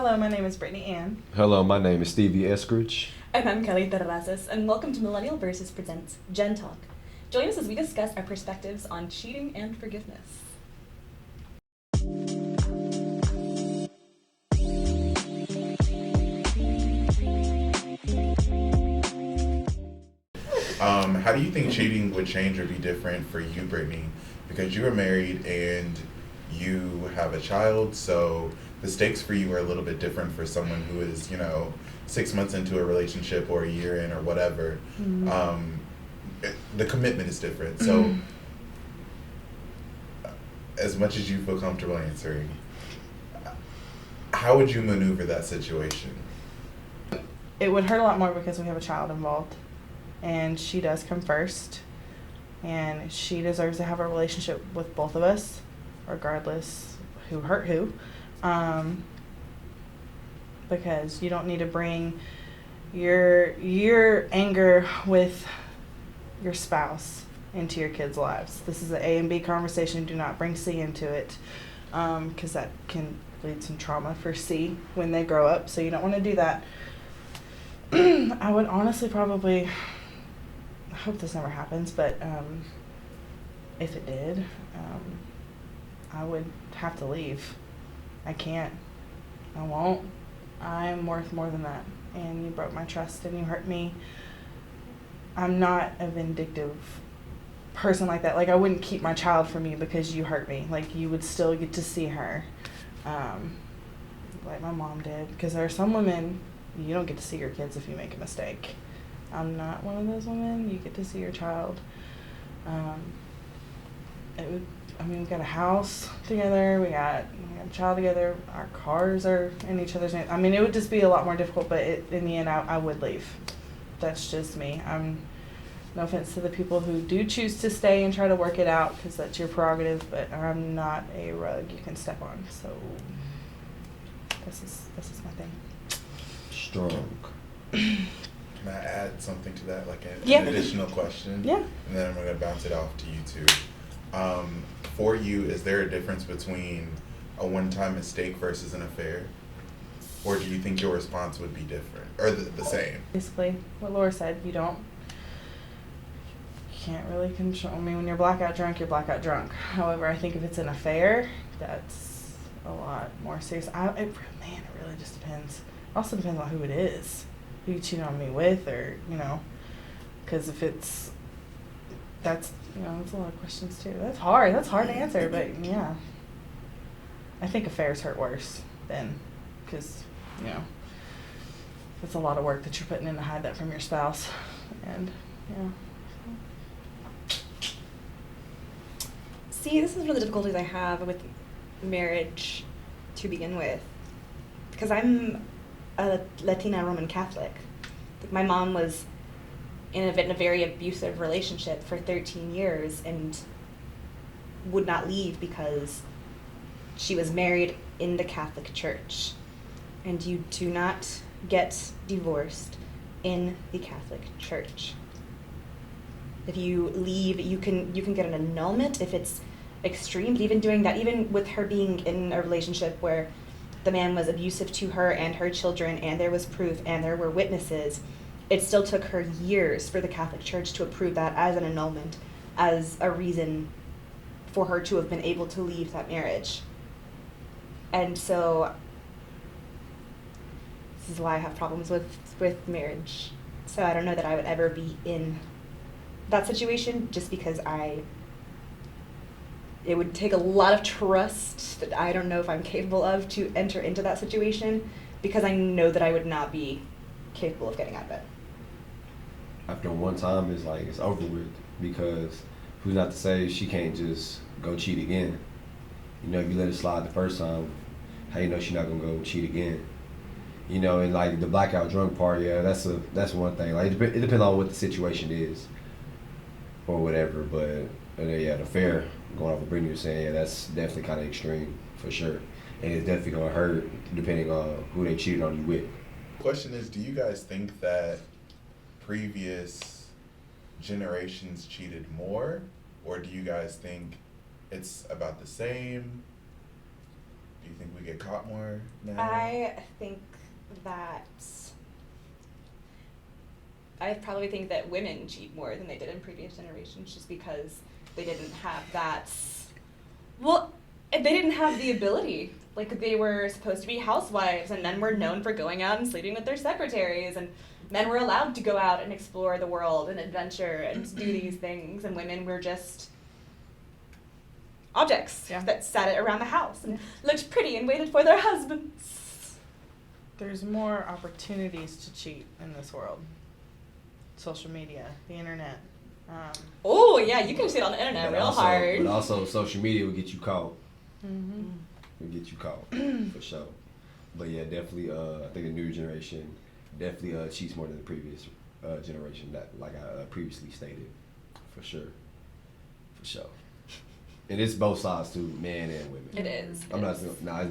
Hello, my name is Brittany Ann. Hello, my name is Stevie Eskridge. And I'm Kelly Terrazas, and welcome to Millennial Versus Presents Gen Talk. Join us as we discuss our perspectives on cheating and forgiveness. How do you think cheating would change or be different for you, Brittany? Because you are married and you have a child, so the stakes for you are a little bit different for someone who is, 6 months into a relationship or a year in or whatever. The commitment is different. So, as much as you feel comfortable answering, how would you maneuver that situation? It would hurt a lot more because we have a child involved, and she does come first, and she deserves to have a relationship with both of us, regardless who hurt who, because you don't need to bring your anger with your spouse into your kids' lives. This is an A and B conversation. Do not bring C into it, because that can lead some trauma for C when they grow up, so you don't want to do that. I would honestly probably, I hope this never happens, but if it did, I would have to leave. I can't. I won't. I'm worth more than that. And you broke my trust and you hurt me. I'm not a vindictive person like that. Like, I wouldn't keep my child from you because you hurt me. Like, you would still get to see her, like my mom did. Because there are some women, you don't get to see your kids if you make a mistake. I'm not one of those women. You get to see your child. We got a house together. We got a child together. Our cars are in each other's names. I mean, it would just be a lot more difficult, but in the end, I would leave. That's just me. No offense to the people who do choose to stay and try to work it out, because that's your prerogative, but I'm not a rug you can step on. So this is my thing. Strong. Can I add something to that, like an additional question? Yeah. And then I'm going to bounce it off to you two. For you, is there a difference between a one-time mistake versus an affair? Or do you think your response would be different? Or the same? Basically, what Laura said, you can't really control. I mean, when you're blackout drunk, you're blackout drunk. However, I think if it's an affair, that's a lot more serious. It really just depends. Also depends on who it is, who you cheat on me with, or, because if it's, that's a lot of questions too. That's hard to answer, but yeah. I think affairs hurt worse than, because, it's a lot of work that you're putting in to hide that from your spouse, and, See, this is one of the difficulties I have with marriage to begin with, because I'm a Latina Roman Catholic. My mom was in a very abusive relationship for 13 years and would not leave because she was married in the Catholic Church. And you do not get divorced in the Catholic Church. If you leave, you can get an annulment if it's extreme, but even doing that, even with her being in a relationship where the man was abusive to her and her children, and there was proof and there were witnesses, it still took her years for the Catholic Church to approve that as an annulment, as a reason for her to have been able to leave that marriage. And so this is why I have problems with marriage. So I don't know that I would ever be in that situation, just because it would take a lot of trust that I don't know if I'm capable of to enter into that situation, because I know that I would not be capable of getting out of it. After one time, it's over with, because who's not to say she can't just go cheat again? If you let it slide the first time, how you know she's not gonna go cheat again? And like the blackout drunk part, yeah, that's one thing. Like it depends on what the situation is, or whatever. But the affair, going off what Brittany was saying, yeah, that's definitely kind of extreme for sure, and it's definitely gonna hurt depending on who they cheated on you with. Question is, do you guys think that previous generations cheated more, or do you guys think it's about the same? Do you think we get caught more now? I think that I probably think that women cheat more than they did in previous generations, just because they didn't have that. Well, they didn't have the ability. Like, they were supposed to be housewives, and men were known for going out and sleeping with their secretaries, and men were allowed to go out and explore the world and adventure and do these things, and women were just objects that sat around the house and looked pretty and waited for their husbands. There's more opportunities to cheat in this world. Social media, the internet. Oh, yeah, you can cheat on the internet real hard. But also, social media will get you caught. Mm-hmm. Will get you caught, for sure. But yeah, definitely, I think the new generation definitely cheats more than the previous generation, that, like I previously stated, for sure. For sure. And it's both sides too, men and women. It is. It's not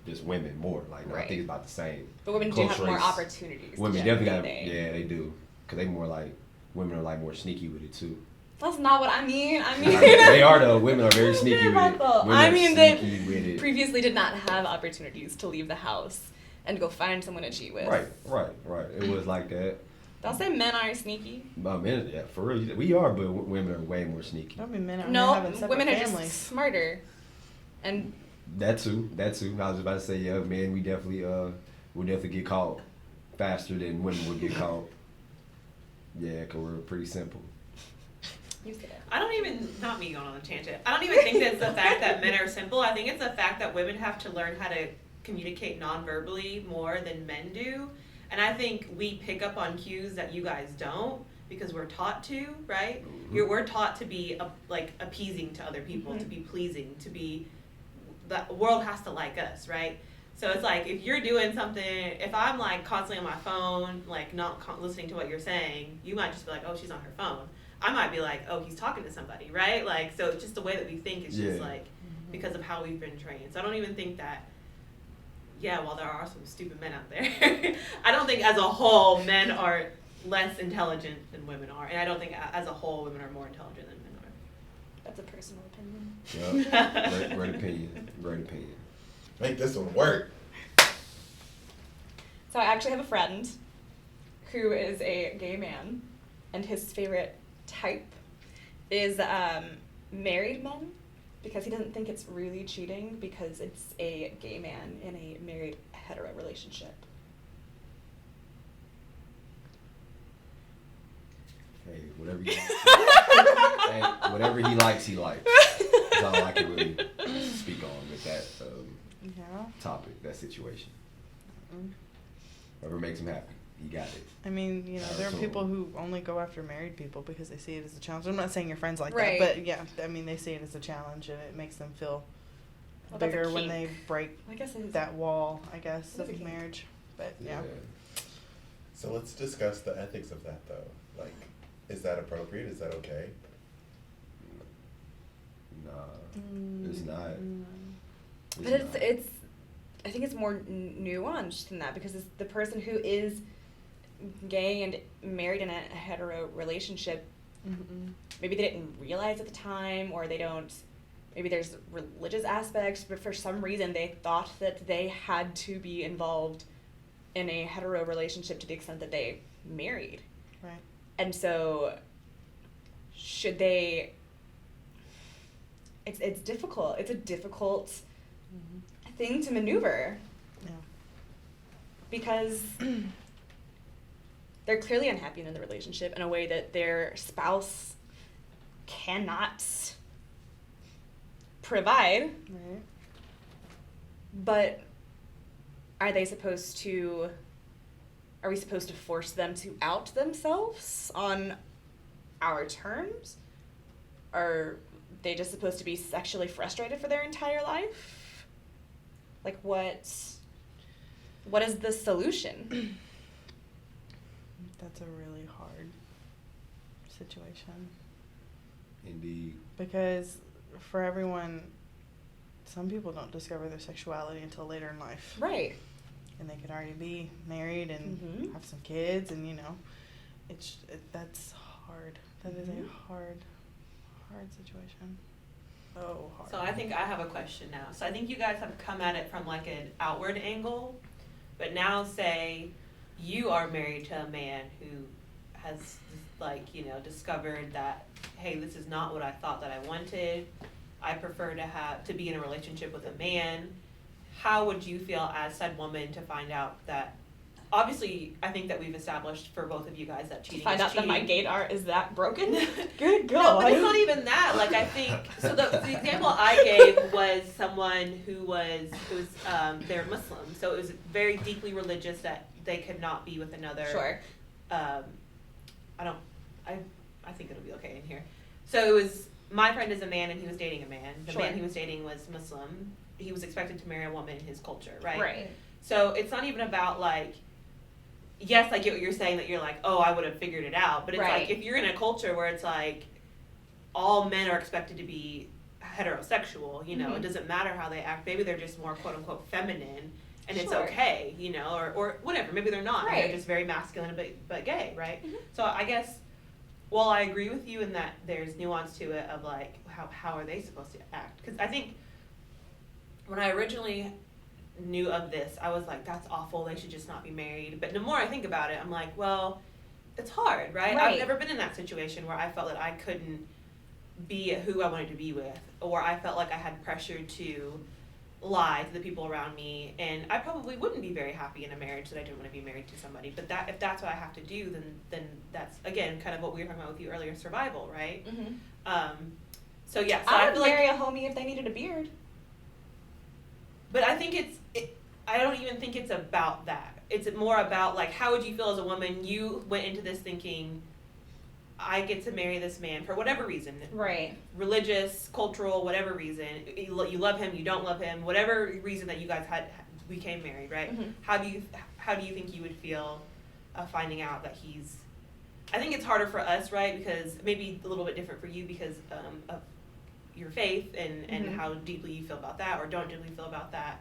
just women more. Like, no, I think it's about the same. But women do have more opportunities. Women definitely got, they do. Because they more like, women are like more sneaky with it too. That's not what I mean. I mean, they are though. Women are very sneaky with it. I mean, they previously did not have opportunities to leave the house and go find someone to cheat with. Right. It was like that. Don't say men are sneaky. Men, yeah, for real, we are, but women are way more sneaky. I mean, men women are just smarter, and that too. I was about to say, yeah, men, we definitely will definitely get caught faster than women would get caught. Yeah, 'cause we're pretty simple. I don't even, not me going on a tangent, I don't even think that it's the fact that men are simple. I think it's the fact that women have to learn how to communicate non-verbally more than men do. And I think we pick up on cues that you guys don't, because we're taught to, right? Mm-hmm. We're taught to be appeasing to other people, to be pleasing, the world has to like us, right? So it's like, if you're doing something, if I'm like constantly on my phone, like not listening to what you're saying, you might just be like, oh, she's on her phone. I might be like, oh, he's talking to somebody, right? Like, so just the way that we think is just like, because of how we've been trained. So I don't even think that, while there are some stupid men out there, I don't think as a whole men are less intelligent than women are. And I don't think as a whole women are more intelligent than men are. That's a personal opinion. Yeah, great opinion. Make this one work. So I actually have a friend who is a gay man, and his favorite type is married men, because he doesn't think it's really cheating because it's a gay man in a married hetero relationship. Hey, whatever he likes, he likes. That's all I can really speak on with that topic, that situation. Whatever makes him happy, he got it. I mean, there are people who only go after married people because they see it as a challenge. I'm not saying your friends like that, but yeah, I mean, they see it as a challenge, and it makes them feel bigger when they break that wall, I guess, of marriage. But yeah. So let's discuss the ethics of that, though. Like, is that appropriate? Is that okay? Nah, it's not. But it's I think it's more nuanced than that, because it's the person who is gay and married in a hetero relationship, maybe they didn't realize at the time, or they don't, maybe there's religious aspects, but for some reason they thought that they had to be involved in a hetero relationship to the extent that they married. Right. And so should they, it's difficult. It's a difficult thing to maneuver. Yeah. Because they're clearly unhappy in the relationship in a way that their spouse cannot provide. Right. But are we supposed to force them to out themselves on our terms? Are they just supposed to be sexually frustrated for their entire life? Like, what is the solution? That's a really hard situation. Indeed. Because for everyone, some people don't discover their sexuality until later in life. Right. And they could already be married and have some kids, and that's hard. That is a hard situation. so hard. So I think I have a question now. So I think you guys have come at it from like an outward angle, but now say you are married to a man who has like, you know, discovered that, hey, this is not what I thought that I wanted. I prefer to be in a relationship with a man. How would you feel as said woman to find out that, obviously, I think that we've established for both of you guys that cheating Find is out that my cheating. gaydar is that broken. Good No, God. but it's not even that. Like, I think, so the example I gave was someone who was they're Muslim. So it was very deeply religious that they could not be with another. Sure. I think it'll be okay in here. So it was, my friend is a man and he was dating a man. The Sure. man he was dating was Muslim. He was expected to marry a woman in his culture, right? Right. So it's not even about like, yes, I get what you're saying that you're like, oh, I would have figured it out. But it's Right. like, if you're in a culture where it's like, all men are expected to be heterosexual, you know, Mhm. it doesn't matter how they act. Maybe they're just more quote unquote feminine and it's Sure. okay, you know, or whatever. Maybe they're not. Right. They're just very masculine but gay, right? Mhm. So I guess, while I agree with you in that there's nuance to it of like, how are they supposed to act? Because I think when I originally knew of this, I was like, that's awful, they should just not be married. But the more I think about it, I'm like, well, it's hard, right? Right. I've never been in that situation where I felt that I couldn't be who I wanted to be with, or I felt like I had pressure to lie to the people around me, and I probably wouldn't be very happy in a marriage that I didn't want to be married to somebody. But that if that's what I have to do, then that's again kind of what we were talking about with you earlier, survival, right? Mm-hmm. So yeah, so I I would feel like, marry a homie if they needed a beard. but I think I don't even think it's about that. It's more about like, how would you feel as a woman? You went into this thinking, I get to marry this man for whatever reason, Right. religious, cultural, whatever reason. You love him, you don't love him, whatever reason that you guys became married, right? Mhm. How do you think you would feel finding out that he's? I think it's harder for us, right? Because maybe a little bit different for you because of your faith and Mhm. how deeply you feel about that or don't deeply feel about that.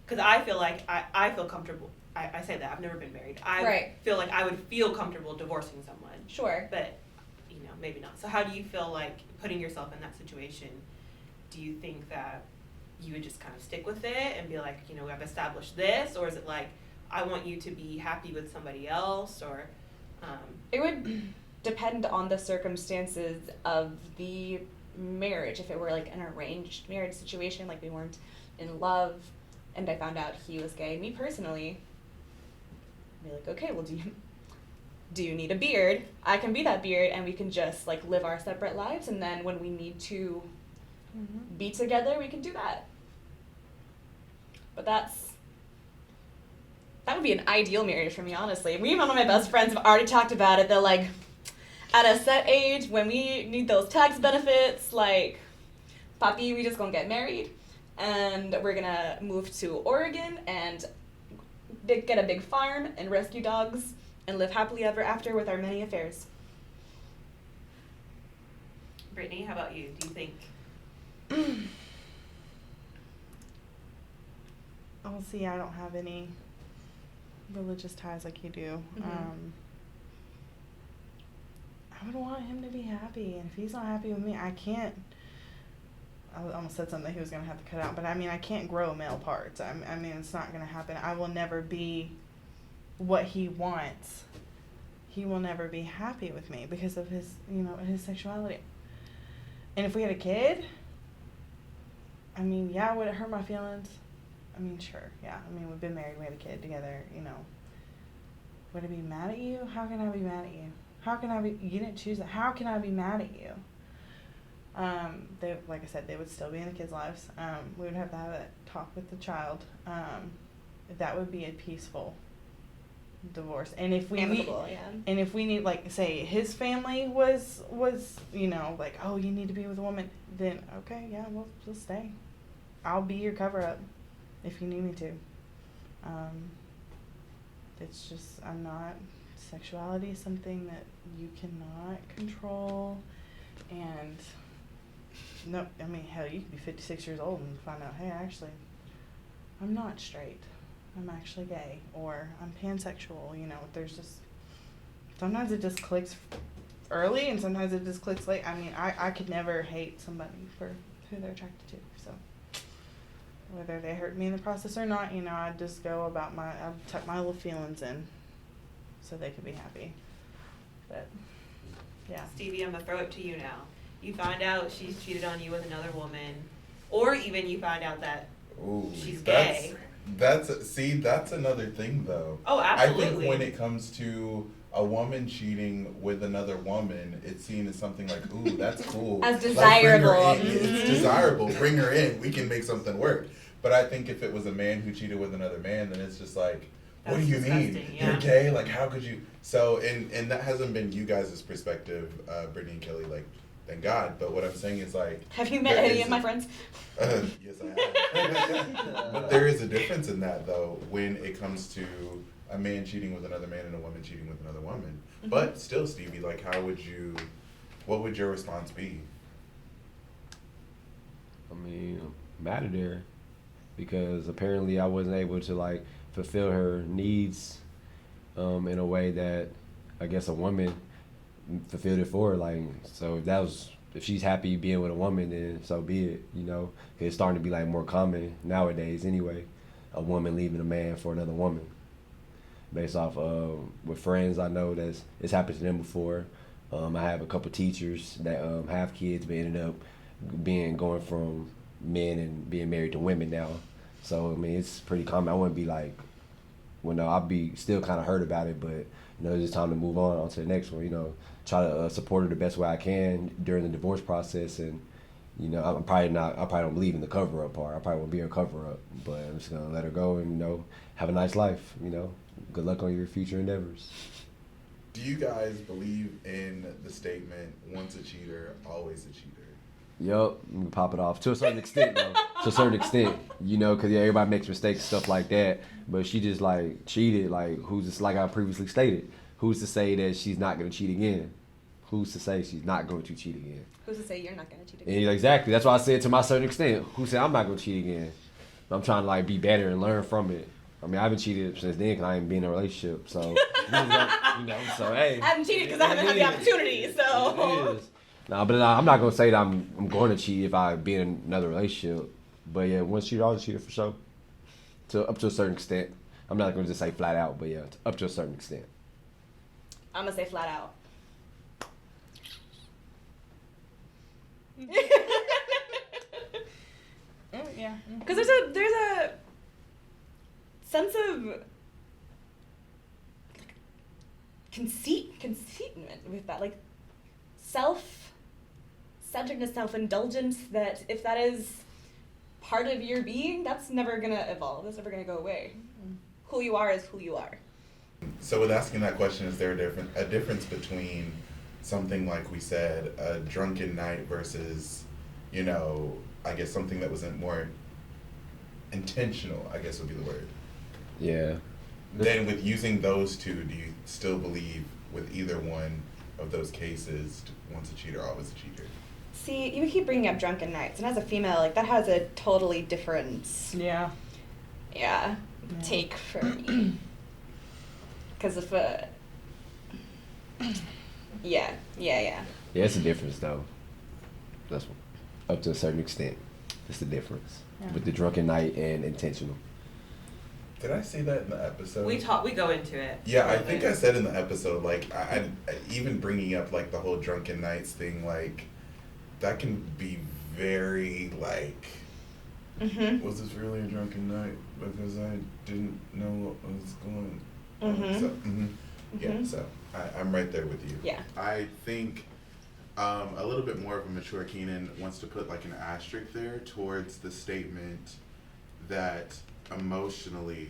Because I feel like I feel comfortable. I say that I've never been married. I Right. feel like I would feel comfortable divorcing someone. Sure. But, you know, maybe not. So how do you feel like putting yourself in that situation? Do you think that you would just kind of stick with it and be like, you know, I've established this? Or is it like, I want you to be happy with somebody else? Or, It would depend on the circumstances of the marriage. If it were like an arranged marriage situation, like we weren't in love and I found out he was gay, me personally, I'd be like, okay, well, do you need a beard? I can be that beard and we can just like live our separate lives, and then when we need to be together, we can do that. But that would be an ideal marriage for me, honestly. Me and one of my best friends have already talked about it. They're like, at a set age, when we need those tax benefits, like, papi, we just gonna get married, and we're gonna move to Oregon and get a big farm and rescue dogs and live happily ever after with our many affairs. Brittany, how about you? Do you think? Oh, see, I don't have any religious ties like you do. Mhm. I would want him to be happy, and if he's not happy with me, I can't. I almost said something he was gonna have to cut out, but I mean, I can't grow male parts. I mean, it's not gonna happen. I will never be what he wants. He will never be happy with me because of his, his sexuality. And if we had a kid, I mean, yeah, would it hurt my feelings? I mean, sure, yeah. I mean, we've been married, we had a kid together, Would I be mad at you? How can I be mad at you? How can I be, you didn't choose that. How can I be mad at you? They, like I said, they would still be in the kids' lives. We would have to have that talk with the child. That would be a peaceful divorce. And if we need, Amicable, yeah. and if we need, like, say his family was like, oh, you need to be with a woman, then okay, yeah, we'll stay. I'll be your cover up if you need me to. It's just, sexuality is something that you cannot control, and no, I mean, hell, you could be 56 years old and find out, hey, actually, I'm not straight. I'm actually gay, or I'm pansexual, there's just, sometimes it just clicks early and sometimes it just clicks late. I mean, I could never hate somebody for who they're attracted to. So whether they hurt me in the process or not, you know, I'd just go about I'd tuck my little feelings in so they could be happy. But yeah. Stevie, I'm gonna throw it to you now. You find out she's cheated on you with another woman, or even you find out that Ooh, she's gay. That's another thing though. Oh, I absolutely. think when it comes to a woman cheating with another woman, it's seen as something like, ooh, that's cool. As Like, bring her desirable. in. It's desirable. Bring her in. We can make something work. But I think if it was a man who cheated with another man, then it's just like, what That's do you mean? disgusting, yeah. You're gay? Like, how could you? So, and that hasn't been you guys' perspective, Brittany and Kelly, like, thank God. But what I'm saying is like, Have you met there any is of my a- friends? Yes, I have. But there is a difference in that, though, when it comes to a man cheating with another man and a woman cheating with another woman. Mhm. But still, Stevie, like, what would your response be? I mean, matter there, because apparently I wasn't able to like fulfill her needs, in a way that I guess a woman fulfilled it for her. Like, so if she's happy being with a woman, then so be it. You know, 'cause it's starting to be like more common nowadays anyway. A woman leaving a man for another woman, based off with friends I know it's happened to them before. I have a couple teachers that have kids but ended up going from men and being married to women now. So I mean it's pretty common. I wouldn't be like, well, no, I'd be still kind of hurt about it, but you know it's just time to move on to the next one. You know, try to support her the best way I can during the divorce process, and you know I probably don't believe in the cover up part. I probably won't be a cover up, but I'm just gonna let her go and you know have a nice life. You know, good luck on your future endeavors. Do you guys believe in the statement, once a cheater, always a cheater? Yup, you can pop it off to a certain extent though. To a certain extent, you know, because yeah, everybody makes mistakes and stuff like that. But she just like cheated. Like who's just like I previously stated? Who's to say that she's not gonna cheat again? Who's to say she's not going to cheat again? Who's to say you're not gonna cheat And again? exactly, that's why I said to my certain extent. Who said I'm not gonna cheat again? I'm trying to like be better and learn from it. I mean, I haven't cheated since then because I ain't been in a relationship. So you know, so hey. I haven't cheated because I haven't had the opportunity. So. It is. No, but I'm not gonna say that I'm going to cheat if I be in another relationship. But yeah, once cheater, always cheater for sure. Up to a certain extent. I'm not gonna just say flat out, but yeah, up to a certain extent. I'm gonna say flat out. Yeah. Because there's a sense of conceitment with that, like self-centeredness, self-indulgence. That if that is part of your being, that's never gonna evolve. That's never gonna go away. Who you are is who you are. So with asking that question, is there a difference between something like we said, a drunken night versus, you know, I guess something that wasn't more intentional, I guess would be the word. Yeah. Then with using those two, do you still believe with either one of those cases, once a cheater, always a cheater? See, you keep bringing up drunken nights, and as a female, like that has a totally different, Yeah. yeah, take for me. Because if yeah. Yeah, it's a difference though. That's up to a certain extent. It's the difference Yeah. with the drunken night and intentional. Did I say that in the episode? We go into it. Yeah, I think I said in the episode, like, I even bringing up, like, the whole drunken nights thing, like, that can be very, like, Mhm. was this really a drunken night? Because I didn't know what was going on. Mhm. So, yeah, Mhm. so I'm right there with you. Yeah. I think a little bit more of a mature Keenan wants to put, like, an asterisk there towards the statement that emotionally,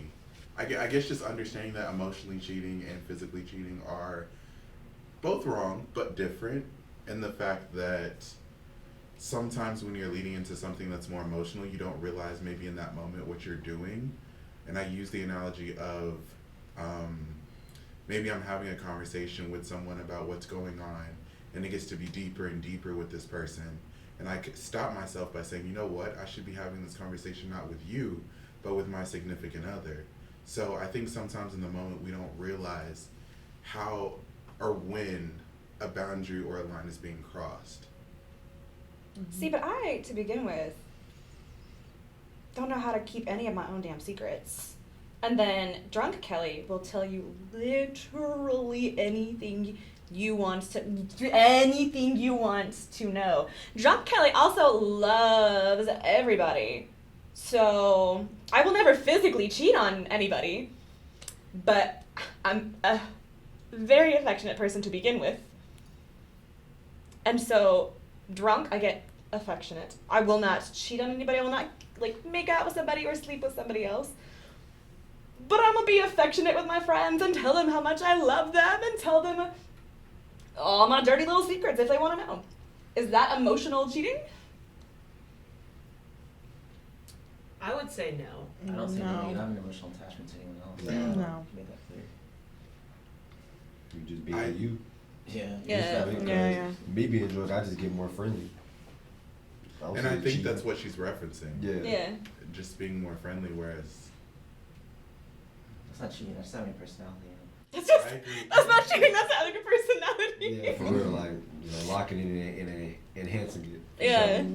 I guess just understanding that emotionally cheating and physically cheating are both wrong but different, in the fact that sometimes when you're leading into something that's more emotional, you don't realize maybe in that moment what you're doing. And I use the analogy of maybe I'm having a conversation with someone about what's going on, and it gets to be deeper and deeper with this person, and I could stop myself by saying, you know what, I should be having this conversation not with you, but with my significant other. So I think sometimes in the moment we don't realize how or when a boundary or a line is being crossed. See, but I, to begin with, don't know how to keep any of my own damn secrets. And then drunk Kelly will tell you literally anything you want to know. Drunk Kelly also loves everybody. So I will never physically cheat on anybody, but I'm a very affectionate person to begin with. And so drunk, I get affectionate. I will not cheat on anybody. I will not like make out with somebody or sleep with somebody else. But I'm gonna be affectionate with my friends and tell them how much I love them and tell them all my dirty little secrets if they want to know. Is that emotional cheating? I would say no. I don't think No. you have an emotional attachment to anyone else. No. No. Made that clear. You just being you. Yeah. Yeah. Because Yeah. Me being drunk, I just get more friendly. don't And say I think cheating. that's what she's referencing. Yeah. Just being more friendly, whereas That's not cheating. That's having a personality. That's just, I agree. that's not cheating, that's having a personality. Yeah, for real, like, you know, locking it in a enhancing it. for Yeah. sure.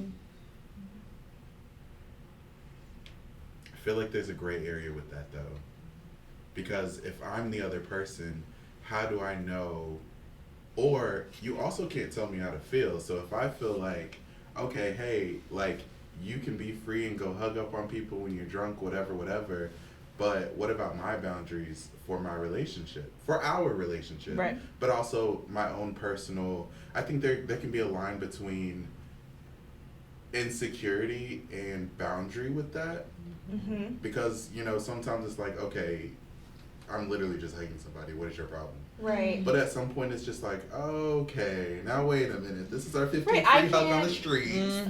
I feel like there's a gray area with that though. Because if I'm the other person, how do I know? Or you also can't tell me how to feel. So if I feel like, okay, hey, like you can be free and go hug up on people when you're drunk, whatever. But what about my boundaries for my relationship, for our relationship? Right. But also my own personal, I think there can be a line between insecurity and boundary with that. Mm-hmm. Because, you know, sometimes it's like, okay, I'm literally just hugging somebody. What is your problem? Right. But at some point, it's just like, okay, now wait a minute. This is our 15th Right, free I hug on the can't- street.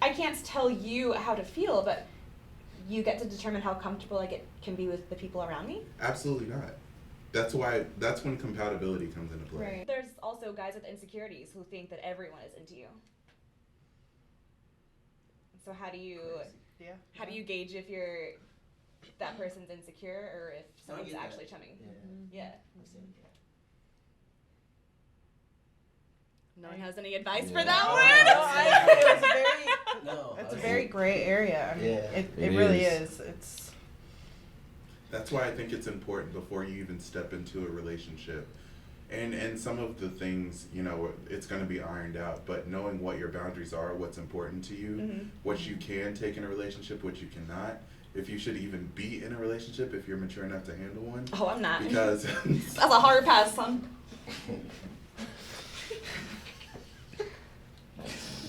I can't tell you how to feel, but you get to determine how comfortable I can be with the people around me. Absolutely not. That's when compatibility comes into play. Right. There's also guys with insecurities who think that everyone is into you. So how do you Yeah. gauge if that person's insecure or if someone's get that. actually chumming? Yeah. Yeah. Listen, yeah. No one has any advice Yeah. for that Oh, one? It's very. No. It's a I- very gray area. I mean, Yeah. it It really is. is. It's. That's why I think it's important before you even step into a relationship. And some of the things, you know, it's going to be ironed out, but knowing what your boundaries are, what's important to you, Mhm. what you can take in a relationship, what you cannot, if you should even be in a relationship, if you're mature enough to handle one. Oh, I'm not. Because That's a hard pass, son.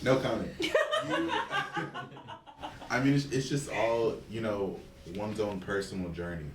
no comment. I mean, it's just all, you know, one's own personal journey.